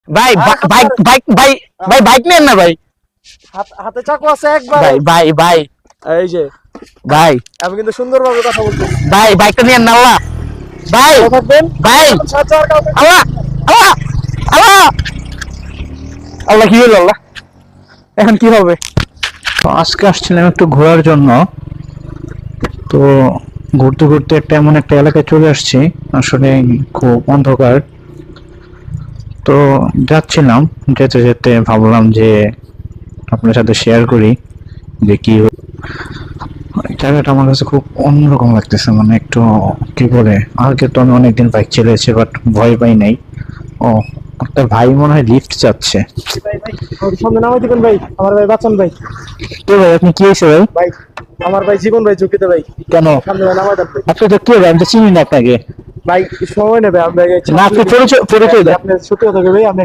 ভাই bike bike ভাই ভাই বাইক নেন না ভাই। হাতে চাকু আছে একবার। ভাই ভাই ভাই এই যে ভাই আমি কিন্তু সুন্দরভাবে কথা বলতেছি। ভাই বাইকটা নিয়েন না আল্লাহ। ভাই ভালো থাকবেন। ভাই আল্লাহ আল্লাহ আল্লাহ আল্লাহ কি হলো আল্লাহ, এখন কি হবে? তো আজকে আসছিলাম একটু ঘোরার জন্য। তো ঘুরতে ঘুরতে এমন একটা এলাকায় চলে আসছি, আসলে খুব অন্ধকার। তো যাচ্ছিলাম, যেতে যেতে ভাবলাম যে আপনার সাথে শেয়ার করি যে কি জায়গাটা আমার কাছে খুব অন্যরকম লাগতেছে। মানে একটু কি বলে, আগে তো আমি অনেকদিন বাইক চালিয়েছি বাট ভয় পাই নাই। ও, একটা ভাই মনে হয় লিফট চাচ্ছে। সামনে নামাই দিবেন ভাই, আমার ভাই বাঁচান ভাই। কে ভাই, আপনি কি হয়েছে ভাই? ভাই আমার ভাই জীবন ভাই ঝুঁকিতে ভাই। কেন? সামনে ভাই নামাই দেন ভাই। আপনি তো কে ভাই? আমি তো চিনি না আপনাকে। ভাই সময় নেবে, আমি না, আপনি পরিচয় পরিচয় দেন। আপনি সত্যি কথা ভাই, আপনি